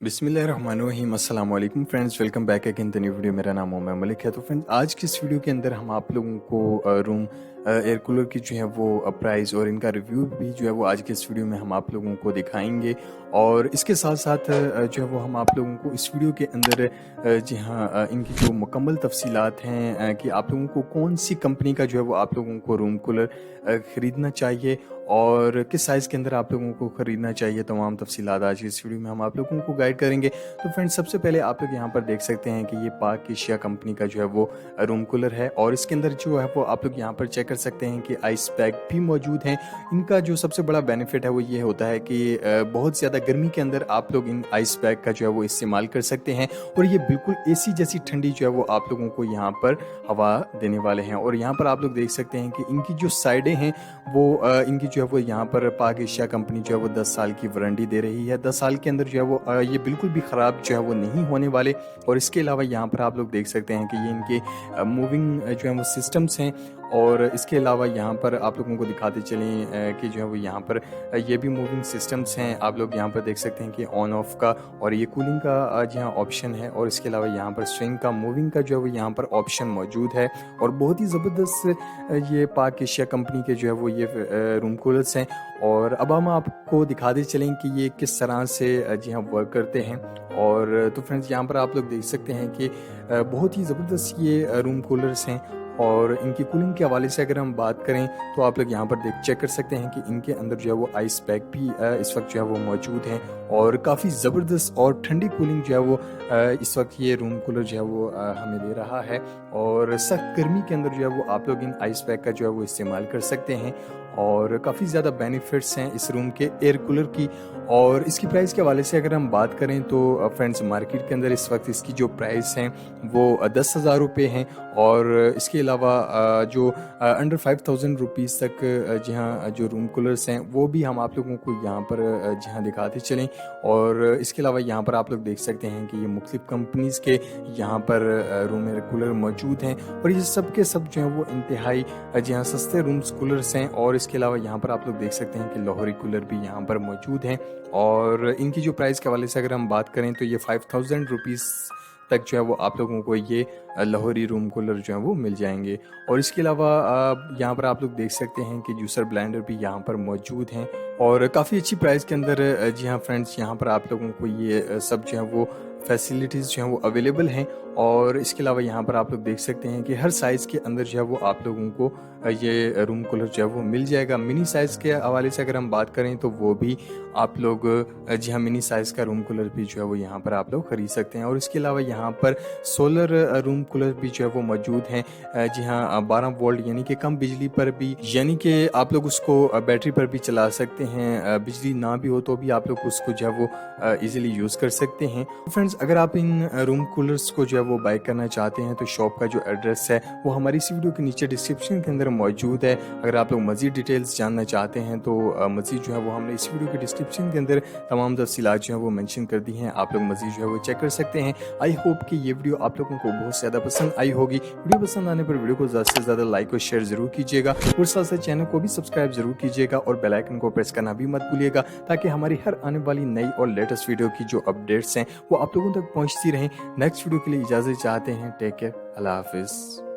बिस्मिल्लाहिर्रहमानिर्रहीम अस्सलाम वालेकुम friends, welcome back again the new video. मेरा नाम उमर मलिक है। तो फ्रेंड्स, आज की इस वीडियो के अंदर हम आप लोगों को रूम एयर कूलर की जो है वो प्राइस और इनका रिव्यू भी जो है वो आज के इस वीडियो में हम आप लोगों को दिखाएंगे। और इसके साथ साथ जो है वो हम आप लोगों को इस वीडियो के अंदर जी हाँ, इनकी जो मुकम्मल तफसीलात हैं कि आप लोगों को कौन सी कंपनी का जो है वो आप लोगों को रूम कूलर ख़रीदना चाहिए और किस साइज़ के अंदर आप लोगों को ख़रीदना चाहिए, तमाम तफसीलात आज की इस वीडियो में हम आप लोगों को गाइड करेंगे। तो फ्रेंड्स, सबसे पहले आप लोग यहाँ पर देख सकते हैं कि ये पाक एशिया कंपनी का जो है वो रूम कूलर है और इसके अंदर जो है वो आप लोग यहाँ पर चेक कर सकते हैं कि आइस पैक भी मौजूद हैं। इनका जो सबसे बड़ा बेनिफिट है वो ये होता है कि बहुत ज़्यादा गर्मी के अंदर आप लोग इन आइस पैक का जो है वो इस्तेमाल कर सकते हैं और ये बिल्कुल एसी जैसी ठंडी जो है वो आप लोगों को यहाँ पर हवा देने वाले हैं। और यहाँ पर आप लोग देख सकते हैं कि इनकी जो साइडें हैं वो इनकी जो है वो यहाँ पर पाक एशिया कंपनी जो है वो 10 साल की वारंटी दे रही है। 10 साल के अंदर जो है वो ये बिल्कुल भी ख़राब जो है वो नहीं होने वाले। और इसके अलावा यहाँ पर आप लोग देख सकते हैं कि ये इनके मूविंग जो है वो सिस्टम्स हैं। और इसके अलावा यहाँ पर आप लोगों को दिखाते चलें कि जो है वो यहाँ पर ये भी मूविंग सिस्टम्स हैं। आप लोग यहाँ पर देख सकते हैं कि ऑन ऑफ का और ये कूलिंग का जो यहाँ ऑप्शन है। और इसके अलावा यहाँ पर स्विंग का, मूविंग का जो है वो यहाँ पर ऑप्शन मौजूद है। और बहुत ही ज़बरदस्त ये पाक एशिया कंपनी के जो है वो ये रूम कूलर्स हैं। और अब हम आपको दिखाते चलें कि ये किस तरह से जी हाँ वर्क करते हैं। और तो फ्रेंड्स, यहाँ पर आप लोग देख सकते हैं कि बहुत ही ज़बरदस्त ये रूम कूलर्स हैं। और इनकी कूलिंग के हवाले से अगर हम बात करें तो आप लोग यहाँ पर चेक कर सकते हैं कि इनके अंदर जो है वो आइस पैक भी इस वक्त जो है वो मौजूद हैं और काफ़ी ज़बरदस्त और ठंडी कूलिंग जो है वो इस वक्त ये रूम कूलर जो है वो हमें दे रहा है। और सख्त गर्मी के अंदर जो है वो आप लोग इन आइस पैक का जो है वो इस्तेमाल कर सकते हैं और काफ़ी ज़्यादा बेनिफिट्स हैं इस रूम के एयर कूलर की। और इसकी प्राइस के हवाले से अगर हम बात करें तो फ्रेंड्स, मार्केट के अंदर इस वक्त इसकी जो प्राइस हैं वो 10,000 रुपये हैं। और इसके अलावा जो अंडर 5,000 रुपीज़ तक जी हाँ जो रूम कूलर्स हैं वो भी हम आप लोगों को यहाँ पर जी हाँ दिखाते चलें। और इसके अलावा यहाँ पर आप लोग देख सकते हैं कि ये मुख्तलिफ कंपनीज़ के यहाँ पर रूम एयर कूलर मौजूद हैं और ये सब के सब जो हैं वो इंतहाई जी हाँ सस्ते रूम्स कूलर्स हैं। और इसके अलावा यहाँ पर आप लोग देख सकते हैं कि लाहौरी कूलर भी यहाँ पर मौजूद हैं। और इनकी जो प्राइस के हवाले से अगर हम बात करें तो ये 5,000 रुपीज़ तक जो है वो आप लोगों को ये लाहौरी रूम कूलर जो है वो मिल जाएंगे। और इसके अलावा यहाँ पर आप लोग देख सकते हैं कि जूसर ब्लेंडर भी यहाँ पर मौजूद हैं और काफ़ी अच्छी प्राइस के अंदर जी हाँ फ्रेंड्स, यहाँ पर आप लोगों को ये सब जो है वो फैसिलिटीज़ जो हैं वो अवेलेबल हैं। और इसके अलावा यहाँ पर आप लोग देख सकते हैं कि हर साइज़ के अंदर जो है वो आप लोगों को ये रूम कूलर जो है वो मिल जाएगा। मिनी साइज़ के हवाले से अगर हम बात करें तो वो भी आप लोग जी हाँ मिनी साइज़ का रूम कूलर भी जो है वो यहाँ पर आप लोग ख़रीद सकते हैं। और इसके अलावा यहाँ पर सोलर रूम कूलर भी जो है वो मौजूद हैं। जी हाँ, 12 वोल्ट यानी कि कम बिजली पर भी, यानी कि आप लोग उसको बैटरी पर भी चला सकते हैं। बिजली ना भी हो तो भी आप लोग उसको जो है वो ईज़िली यूज़ कर सकते हैं। फ्रेंड्स, अगर आप इन रूम कूलर्स को जो है वो बाय करना चाहते हैं तो शॉप का जो एड्रेस है वो हमारी इस वीडियो के नीचे डिस्क्रिप्शन के अंदर मौजूद है। अगर आप लोग मज़ीद डिटेल्स जानना चाहते हैं तो मज़ीद जो है वो हमने इस वीडियो के डिस्क्रिप्शन के अंदर तमाम तफसीलात जो है वो मेंशन कर दी हैं। आप लोग मज़ीद जो है वो चेक कर सकते हैं। आई होप कि ये वीडियो आप लोगों को बहुत ज़्यादा पसंद आई होगी। वीडियो पसंद आने पर वीडियो को ज़्यादा से ज़्यादा लाइक और शेयर ज़रूर कीजिएगा और साथ साथ चैनल को भी सब्सक्राइब ज़रूर कीजिएगा और बेल आइकन को प्रेस करना भी मत भूलिएगा ताकि हमारी हर आने वाली नई और लेटेस्ट वीडियो की जो अपडेट्स हैं वो आप लोगों तक पहुँचती रहें। नेक्स्ट वीडियो के लिए इजाज़त चाहते हैं। टेक केयर, अल्लाह हाफिज़।